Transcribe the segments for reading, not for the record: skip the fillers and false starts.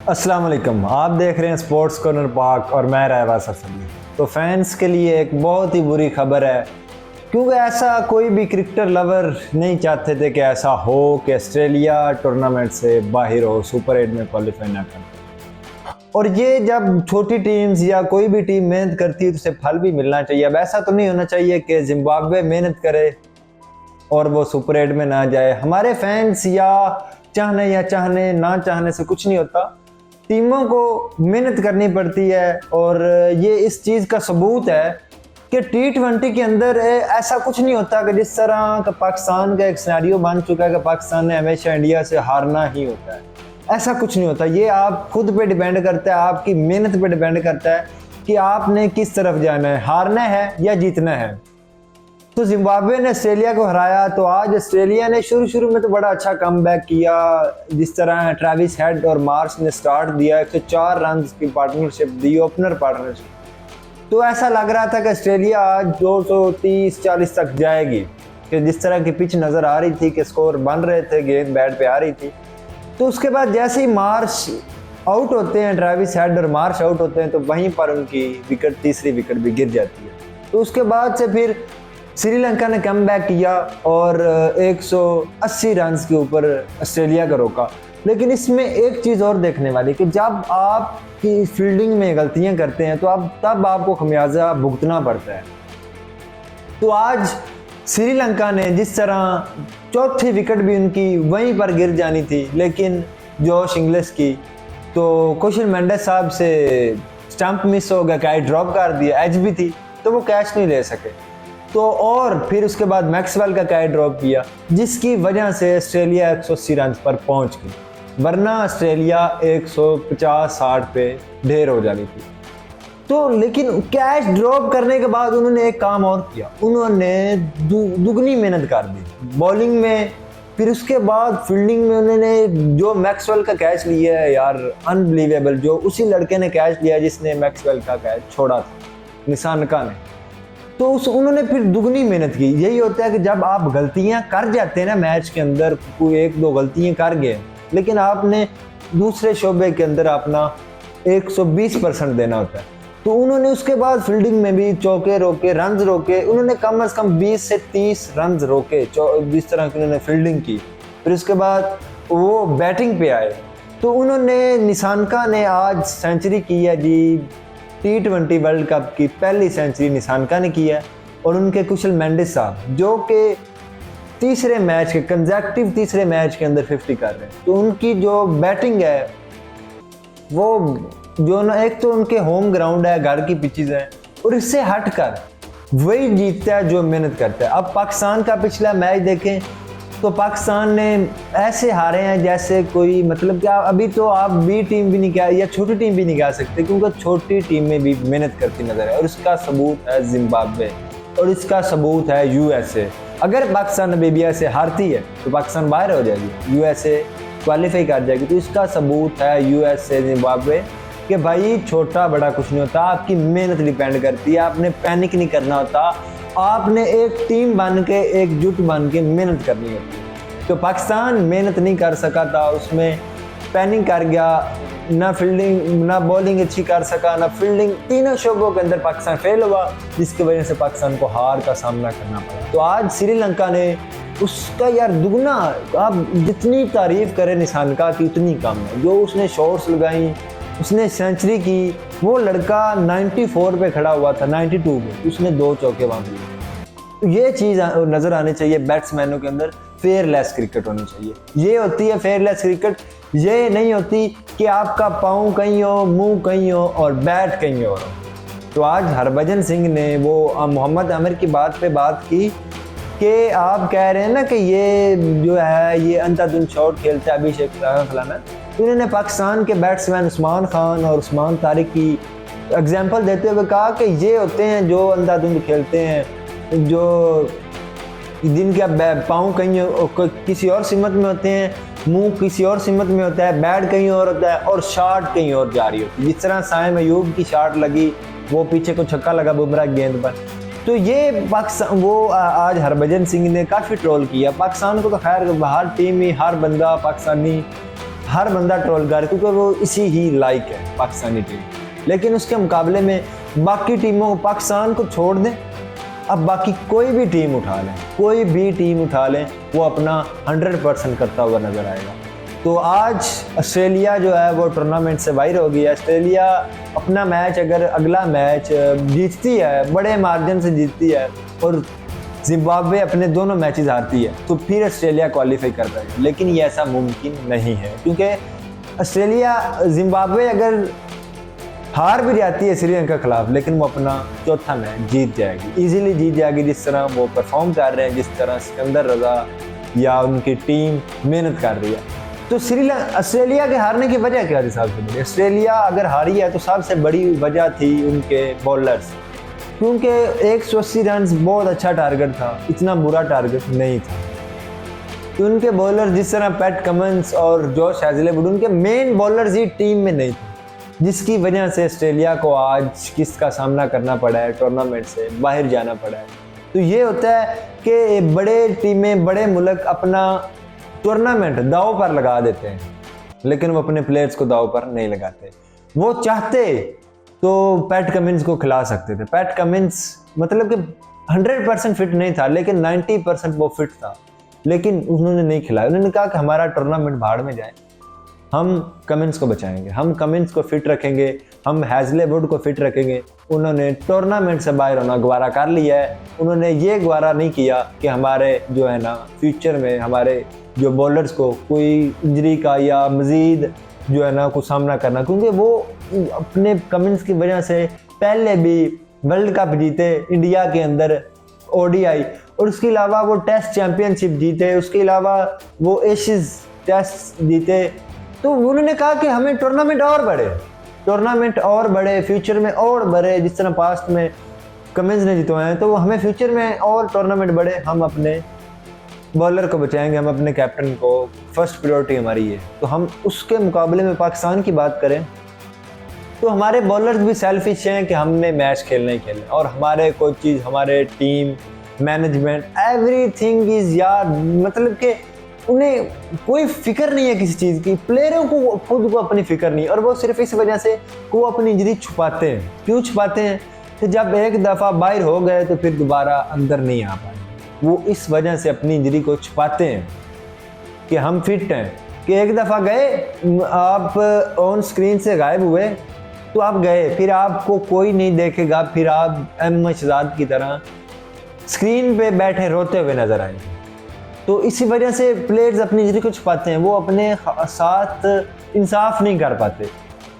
अस्सलाम वालेकुम। आप देख रहे हैं स्पोर्ट्स कॉर्नर पाक और मैं रहबाज सफली। तो फैंस के लिए एक बहुत ही बुरी खबर है, क्योंकि ऐसा कोई भी क्रिकेटर लवर नहीं चाहते थे कि ऐसा हो कि ऑस्ट्रेलिया टूर्नामेंट से बाहर हो, सुपर 8 में क्वालिफाई ना कर। और ये जब छोटी टीम्स या कोई भी टीम मेहनत करती है तो उसे फल भी मिलना चाहिए। अब ऐसा तो नहीं होना चाहिए कि जिम्बाब्वे मेहनत करे और वो सुपर 8 में ना जाए। हमारे फैंस या चाहने ना चाहने से कुछ नहीं होता, टीमों को मेहनत करनी पड़ती है। और ये इस चीज़ का सबूत है कि T20 के अंदर ऐसा कुछ नहीं होता कि जिस तरह का पाकिस्तान का एक सिनेरियो बन चुका है कि पाकिस्तान ने हमेशा इंडिया से हारना ही होता है। ऐसा कुछ नहीं होता। ये आप खुद पे डिपेंड करता है, आपकी मेहनत पे डिपेंड करता है कि आपने किस तरफ जाना है, हारना है या जीतना है। तो जिम्बाब्वे ने ऑस्ट्रेलिया को हराया, तो आज ऑस्ट्रेलिया ने शुरू में तो बड़ा अच्छा कमबैक किया। जिस तरह ट्रेविस हेड और मार्श ने स्टार्ट दिया, 104 रन की पार्टनरशिप दी, ओपनर पार्टनरशिप। तो ऐसा लग रहा था कि ऑस्ट्रेलिया आज 230-40 तक जाएगी, कि जिस तरह की पिच नज़र आ रही थी कि स्कोर बन रहे थे, गेंद बैट पे आ रही थी। तो उसके बाद जैसे ही मार्श आउट होते हैं, ट्रेविस हेड और मार्श आउट होते हैं, तो वहीं पर उनकी विकेट, तीसरी विकेट भी गिर जाती है। तो उसके बाद से फिर श्रीलंका ने कमबैक किया और 180 रन के ऊपर ऑस्ट्रेलिया का रोका। लेकिन इसमें एक चीज़ और देखने वाली कि जब आपकी फील्डिंग में गलतियां करते हैं तो तब आपको खमियाजा भुगतना पड़ता है। तो आज श्रीलंका ने जिस तरह चौथी विकेट भी उनकी वहीं पर गिर जानी थी, लेकिन जोश इंग्लिश की तो कौशल मेंडिस साहब से स्टंप मिस हो गया, कैच ड्रॉप कर दिया, एज भी थी तो वो कैच नहीं ले सके। तो और फिर उसके बाद मैक्सवेल का कैच ड्रॉप किया, जिसकी वजह से ऑस्ट्रेलिया 180 रन पर पहुंच गई, वरना ऑस्ट्रेलिया 150-60 पे ढेर हो जानी थी। तो लेकिन कैच ड्रॉप करने के बाद उन्होंने एक काम और किया, उन्होंने दुगनी मेहनत कर दी बॉलिंग में। फिर उसके बाद फील्डिंग में उन्होंने जो मैक्सवेल का कैच लिया है यार, अनबिलीवेबल, जो उसी लड़के ने कैच लिया जिसने मैक्सवेल का कैच छोड़ा था, निशानका ने। तो उन्होंने फिर दुगनी मेहनत की। यही होता है कि जब आप गलतियां कर जाते हैं ना मैच के अंदर, कोई एक दो गलतियां कर गए, लेकिन आपने दूसरे शोबे के अंदर अपना 120% देना होता है। तो उन्होंने उसके बाद फील्डिंग में भी चौके रोके, रन रोके, उन्होंने कम से कम 20 से 30 रन रोके जिस तरह की उन्होंने फील्डिंग की। फिर उसके बाद वो बैटिंग पे आए, तो उन्होंने, निशानका ने आज सेंचुरी की है जी। T20 वर्ल्ड कप की पहली सेंचुरी निशानका ने की है। और उनके कुशल मेंडिस साहब जो कि तीसरे मैच के कंसेक्टिव तीसरे मैच के अंदर 50 कर रहे हैं। तो उनकी जो बैटिंग है वो जो ना, एक तो उनके होम ग्राउंड है, घर की पिचेस हैं, और इससे हटकर वही जीतता है जो मेहनत करता है। अब पाकिस्तान का पिछला मैच देखें तो पाकिस्तान ने ऐसे हारे हैं जैसे कोई, मतलब क्या, अभी तो आप बी टीम भी नहीं कह या छोटी टीम भी नहीं कह सकते, क्योंकि छोटी टीम में भी मेहनत करती नजर है। और इसका सबूत है जिम्बाब्वे, और इसका सबूत है USA। अगर पाकिस्तान नामीबिया से हारती है तो पाकिस्तान बाहर हो जाएगी, USA क्वालिफाई कर जाएगी। तो इसका सबूत है USA, जिम्बाब्वे, कि भाई छोटा बड़ा कुछ नहीं होता, आपकी मेहनत डिपेंड करती है। आपने पैनिक नहीं करना होता, आपने एक टीम बन के, एकजुट बन के मेहनत करनी होती है। तो पाकिस्तान मेहनत नहीं कर सका था, उसमें पैनिक कर गया, ना फील्डिंग ना बॉलिंग अच्छी कर सका, ना फील्डिंग, तीनों शोबों के अंदर पाकिस्तान फेल हुआ, जिसकी वजह से पाकिस्तान को हार का सामना करना पड़ा। तो आज श्रीलंका ने उसका यार दुगना, आप जितनी तारीफ करें निशानका की उतनी कम है। जो उसने शॉट्स लगाई, उसने सेंचुरी की, वो लड़का 94 पे खड़ा हुआ था, 92 पे उसने 2 चौके बांध लिए। तो ये चीज़ नज़र आनी चाहिए बैट्समैनों के अंदर, फेयरलेस क्रिकेट होनी चाहिए। ये होती है फेयरलेस क्रिकेट, ये नहीं होती कि आपका पाँव कहीं हो, मुंह कहीं हो और बैट कहीं हो। तो आज हरभजन सिंह ने वो मोहम्मद आमिर की बात पे बात की कि आप कह रहे हैं ना कि ये जो है ये अंधाधुंध शॉट खेलता है अभिषेक फलाना। उन्होंने पाकिस्तान के बैट्समैन उस्मान खान और उस्मान तारिक की एग्जांपल देते हुए कहा कि ये होते हैं जो अंधाधुंध खेलते हैं, जो जिनके पाँव कहीं किसी और सिमत में होते हैं, मुंह किसी और सिमत में होता है, बैट कहीं और होता है और शॉट कहीं और जा रही होती है। जिस तरह साइम अयूब की शॉट लगी, वो पीछे को छक्का लगा बुमराह गेंद पर। तो ये पाकिस्तान, वो आज हरभजन सिंह ने काफ़ी ट्रोल किया पाकिस्तान को। तो खैर हर टीम में हर बंदा पाकिस्तानी हर बंदा ट्रोल कर, क्योंकि वो इसी ही लाइक है पाकिस्तानी टीम। लेकिन उसके मुकाबले में बाकी टीमों, पाकिस्तान को छोड़ दें, अब बाकी कोई भी टीम उठा लें, कोई भी टीम उठा लें, वो अपना 100% करता हुआ नजर आएगा। तो आज ऑस्ट्रेलिया जो है वो टूर्नामेंट से बाहर हो गई है। ऑस्ट्रेलिया अपना मैच, अगर अगला मैच जीतती है, बड़े मार्जिन से जीतती है, और जिम्बाब्वे अपने दोनों मैचेस हारती है, तो फिर ऑस्ट्रेलिया क्वालिफाई कर पाएगा। लेकिन ये ऐसा मुमकिन नहीं है, क्योंकि ऑस्ट्रेलिया, जिम्बाब्वे अगर हार भी जाती है श्रीलंका के खिलाफ, लेकिन वो अपना चौथा मैच जीत जाएगी, इजीली जीत जाएगी, जिस तरह वो परफॉर्म कर रहे हैं, जिस तरह सिकंदर रजा या उनकी टीम मेहनत कर रही है। तो ऑस्ट्रेलिया के हारने की वजह क्या थी? सबसे बड़ी, ऑस्ट्रेलिया अगर हारी है तो सबसे बड़ी वजह थी उनके बॉलर्स, क्योंकि 180 रन बहुत अच्छा टारगेट था, इतना बुरा टारगेट नहीं था। तो उनके बॉलर जिस तरह पैट कमिंस और जॉश हेजलेवुड, उनके मेन बॉलर्स ही टीम में नहीं थे, जिसकी वजह से ऑस्ट्रेलिया को आज किसका सामना करना पड़ा है, टूर्नामेंट से बाहर जाना पड़ा है। तो ये होता है कि बड़े टीमें, बड़े मुल्क अपना टूर्नामेंट दाव पर लगा देते हैं, लेकिन वो अपने प्लेयर्स को दाव पर नहीं लगाते। वो चाहते तो पैट कमिंस को खिला सकते थे। पैट कमिंस मतलब कि 100% फिट नहीं था, लेकिन 90% वो फिट था, लेकिन उन्होंने नहीं खिलाया। उन्होंने कहा कि हमारा टूर्नामेंट भाड़ में जाए, हम कमिंस को बचाएंगे, हम कमिंस को फिट रखेंगे, हम हेजलेवुड को फिट रखेंगे। उन्होंने टूर्नामेंट से बाहर होना गवारा कर लिया है। उन्होंने ये गवारा नहीं किया कि हमारे जो है ना फ्यूचर में हमारे जो बॉलर्स को कोई इंजरी का या मज़ीद जो है ना कुछ सामना करना, क्योंकि वो अपने कमिंस की वजह से पहले भी वर्ल्ड कप जीते इंडिया के अंदर, ओडीआई, और उसके अलावा वो टेस्ट चैंपियनशिप जीते, उसके अलावा वो एशिज टेस्ट जीते। तो उन्होंने कहा कि हमें टूर्नामेंट और बड़े, फ्यूचर में और बड़े, जिस तरह पास्ट में कमिंस ने जितवाए हैं, तो हमें फ्यूचर में और टूर्नामेंट बड़े, हम अपने बॉलर को बचाएंगे, हम अपने कैप्टन को, फर्स्ट प्रायोरिटी हमारी है। तो हम उसके मुकाबले में पाकिस्तान की बात करें तो हमारे बॉलर्स भी सेल्फिश हैं कि हमने मैच खेलना ही खेलना, और हमारे कोचेज, हमारे टीम मैनेजमेंट, एवरीथिंग इज यार, मतलब कि उन्हें कोई फिक्र नहीं है किसी चीज़ की। प्लेयरों को खुद को अपनी फिक्र नहीं, और वो सिर्फ इस वजह से वो अपनी इंजरी छुपाते हैं। क्यों छुपाते हैं? कि जब एक दफ़ा बाहर हो गए तो फिर दोबारा अंदर नहीं आ पाए। वो इस वजह से अपनी इंजरी को छुपाते हैं कि हम फिट हैं, कि एक दफ़ा गए, आप ऑन स्क्रीन से गायब हुए तो आप गए, फिर आपको कोई नहीं देखेगा, फिर आप अहमद शहजाद की तरह स्क्रीन पे बैठे रोते हुए नजर आएंगे। तो इसी वजह से प्लेयर्स अपनी इंजरी को छुपाते हैं, वो अपने साथ इंसाफ नहीं कर पाते।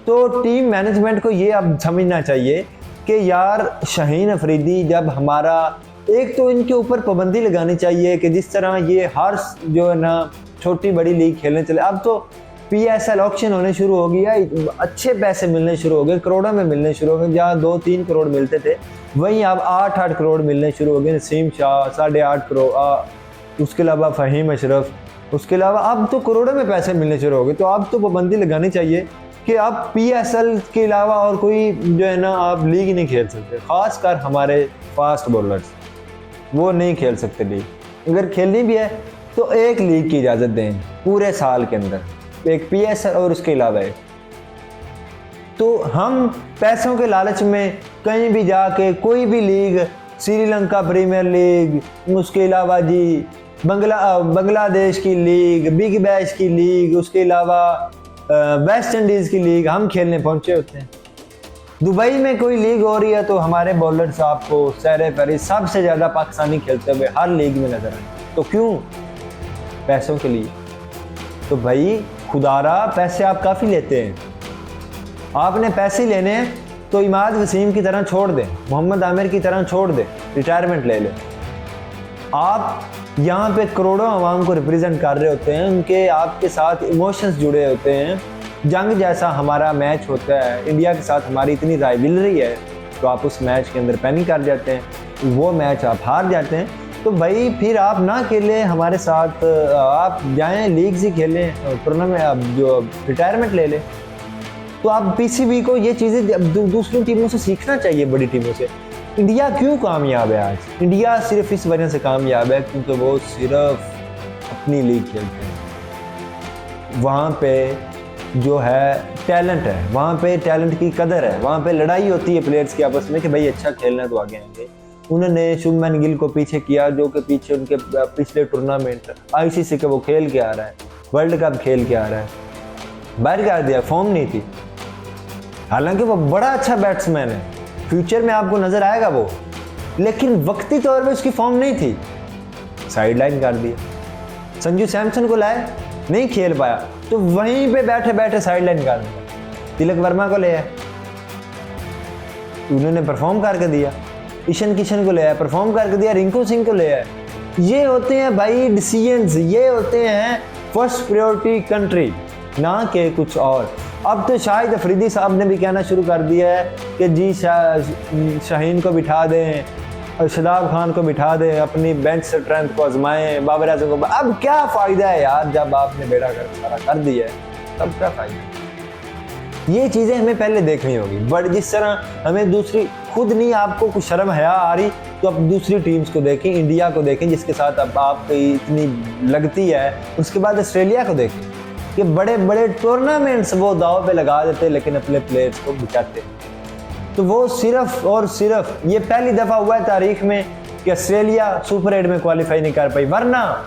तो टीम मैनेजमेंट को ये अब समझना चाहिए कि यार शाहीन अफरीदी, जब हमारा एक तो इनके ऊपर पाबंदी लगानी चाहिए कि जिस तरह ये हर जो है ना छोटी बड़ी लीग खेलने चले। अब तो PSL ऑक्शन होने शुरू हो गया, अच्छे पैसे मिलने शुरू हो गए, करोड़ों में मिलने शुरू हो गए। जहाँ 2-3 करोड़ मिलते थे वहीं अब 8-8 करोड़ मिलने शुरू हो गए। नसीम शाह 8.5 करोड़, उसके अलावा फ़हीम अशरफ, उसके अलावा अब तो करोड़ों में पैसे मिलने शुरू हो गए। तो अब तो पाबंदी लगानी चाहिए कि आप PSL के अलावा और कोई जो है ना आप लीग नहीं खेल सकते। ख़ासकर हमारे फास्ट बॉलर्स वो नहीं खेल सकते लीग। अगर खेलनी भी है तो एक लीग की इजाज़त दें पूरे साल के अंदर, एक PSL और उसके अलावा एक। तो हम पैसों के लालच में कहीं भी जाके कोई भी लीग, श्रीलंका प्रीमियर लीग, उसके अलावा जी बांग्लादेश की लीग, बिग बैश की लीग, उसके अलावा वेस्ट इंडीज़ की लीग हम खेलने पहुंचे होते हैं। दुबई में कोई लीग हो रही है तो हमारे बॉलर्स आपको सहरे पर सबसे ज़्यादा पाकिस्तानी खेलते हुए हर लीग में नजर आए। तो क्यों? पैसों के लिए। तो भाई खुदारा पैसे आप काफ़ी लेते हैं, आपने पैसे लेने हैं तो इमाद वसीम की तरह छोड़ दें, मोहम्मद आमिर की तरह छोड़ दें, रिटायरमेंट ले लें। आप यहाँ पे करोड़ों आवाम को रिप्रेजेंट कर रहे होते हैं, उनके आपके साथ इमोशंस जुड़े होते हैं। जंग जैसा हमारा मैच होता है, इंडिया के साथ हमारी इतनी राइवलरी है, तो आप उस मैच के अंदर पैनिक कर जाते हैं, वो मैच आप हार जाते हैं। तो भाई फिर आप ना खेलें हमारे साथ, आप जाएं लीग से खेलें, टूर्नामेंट आप जो रिटायरमेंट ले लें। तो आप PCB को ये चीज़ें दूसरी टीमों से सीखना चाहिए, बड़ी टीमों से। इंडिया क्यों कामयाब है आज? इंडिया सिर्फ इस वजह से कामयाब है क्योंकि वो सिर्फ अपनी लीग खेलते हैं। वहाँ पे जो है टैलेंट है, वहाँ पे टैलेंट की कदर है, वहाँ पे लड़ाई होती है प्लेयर्स की आपस में कि भाई अच्छा खेलना है तो आगे आएंगे। उन्होंने शुभमन गिल को पीछे किया, जो कि पीछे उनके पिछले टूर्नामेंट आईसीसी के वो खेल के आ रहा है, वर्ल्ड कप खेल के आ रहा है, बाहर कर दिया, फॉर्म नहीं थी। हालांकि वो बड़ा अच्छा बैट्समैन है, फ्यूचर में आपको नजर आएगा वो, लेकिन वक्ती तौर पे उसकी फॉर्म नहीं थी, साइडलाइन कर दिया। संजू सैमसन को लाए, नहीं खेल पाया, तो वहीं पे बैठे बैठे साइडलाइन कर दिया। तिलक वर्मा को ले आए, उन्होंने परफॉर्म करके दिया। ईशान किशन को ले आया, परफॉर्म करके दिया। रिंकू सिंह को ले आए। ये होते हैं भाई डिसीजंस, ये होते हैं फर्स्ट प्रायोरिटी कंट्री, ना कि कुछ और। अब तो शाहिद अफरीदी साहब ने भी कहना शुरू कर दिया है कि जी शाहीन को बिठा दें और शादाब खान को बिठा दें, अपनी बेंच स्ट्रेंथ को आजमाएं, बाबर आजम को। अब क्या फ़ायदा है यार, जब आपने बेड़ा कर सारा कर दिया है तब क्या फ़ायदा। ये चीज़ें हमें पहले देखनी होगी। बट जिस तरह हमें दूसरी, खुद नहीं आपको कुछ शर्म हया आ रही तो अब दूसरी टीम्स को देखें, इंडिया को देखें जिसके साथ अब आपकी इतनी लगती है, उसके बाद ऑस्ट्रेलिया को देखें कि बड़े बड़े टूर्नामेंट्स वो दाव पे लगा देते लेकिन अपने प्लेयर्स को बचाते। तो वो सिर्फ और सिर्फ ये पहली दफ़ा हुआ है तारीख में कि ऑस्ट्रेलिया सुपर 8 में क्वालिफाई नहीं कर पाई, वरना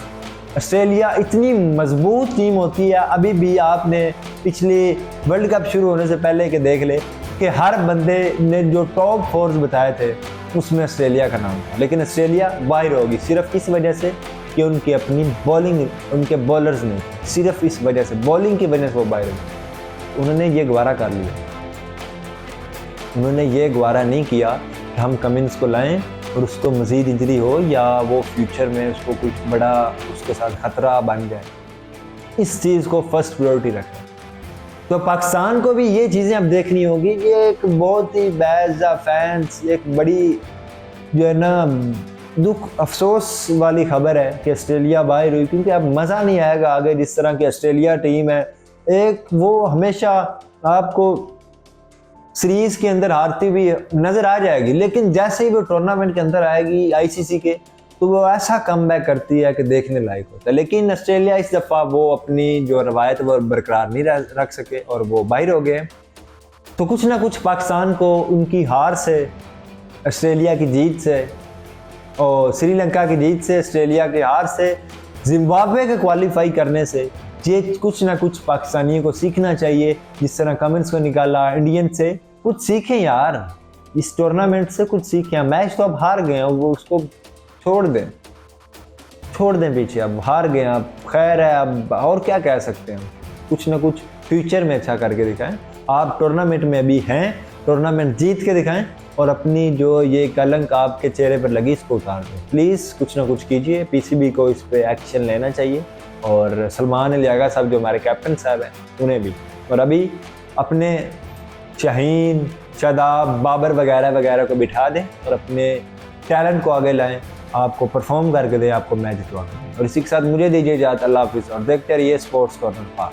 ऑस्ट्रेलिया इतनी मजबूत टीम होती है। अभी भी आपने पिछली वर्ल्ड कप शुरू होने से पहले के देख ले कि हर बंदे ने जो टॉप फोर्स बताए थे उसमें ऑस्ट्रेलिया का नाम था, लेकिन ऑस्ट्रेलिया बाहर होगी सिर्फ इस वजह से कि उनकी अपनी बॉलिंग, उनके बॉलर्स नहीं, सिर्फ इस वजह से, बॉलिंग की वजह से वो बाहर हो। उन्होंने ये गवारा कर लिया, उन्होंने ये गवारा नहीं किया कि हम कमिंस को लाएं और उसको मज़ीद इंजरी हो या वो फ्यूचर में उसको कुछ बड़ा उसके साथ खतरा बन जाए। इस चीज़ को फर्स्ट प्रायोरिटी रखें। तो पाकिस्तान को भी ये चीज़ें अब देखनी होगी। ये एक बहुत ही बैज़ फैंस, एक बड़ी जो है ना दुख अफसोस वाली खबर है कि ऑस्ट्रेलिया बाहर हुई, क्योंकि अब मज़ा नहीं आएगा आगे। जिस तरह की ऑस्ट्रेलिया टीम है, एक वो हमेशा आपको सीरीज़ के अंदर हारती हुई नज़र आ जाएगी, लेकिन जैसे ही वो टूर्नामेंट के अंदर आएगी आईसीसी के, तो वो ऐसा कमबैक करती है कि देखने लायक होता है। लेकिन ऑस्ट्रेलिया इस दफ़ा वो अपनी जो रवायत वो बरकरार नहीं रख सके और वो बाहर हो गए। तो कुछ ना कुछ पाकिस्तान को उनकी हार से, ऑस्ट्रेलिया की जीत से और श्रीलंका की जीत से, ऑस्ट्रेलिया की हार से, जिम्बाब्वे के क्वालिफाई करने से, ये कुछ ना कुछ पाकिस्तानियों को सीखना चाहिए। जिस तरह कमेंट्स को निकाला इंडियन से, कुछ सीखें यार, इस टूर्नामेंट से कुछ सीखें। मैच तो अब हार गए हैं, वो उसको छोड़ दें पीछे, अब हार गए, अब खैर है, अब और क्या कह सकते हैं। कुछ ना कुछ फ्यूचर में अच्छा करके दिखाएं। आप टूर्नामेंट में भी हैं, टूर्नामेंट जीत के दिखाएं और अपनी जो ये कलंक आपके चेहरे पर लगी इसको उतार दें। प्लीज़ कुछ ना कुछ कीजिए। पीसीबी को इस पर एक्शन लेना चाहिए और सलमान अली आगा साहब जो हमारे कैप्टन साहब हैं उन्हें भी, और अभी अपने शाहीन, शादाब, बाबर वगैरह वगैरह को बिठा दें और अपने टैलेंट को आगे लाएं, आपको परफॉर्म करके दें, आपको मैच जितवा दें। और इसी के साथ मुझे दीजिए इजाज़त। अल्लाह हाफिज़ और देखते रहिए स्पोर्ट्स कॉर्नर।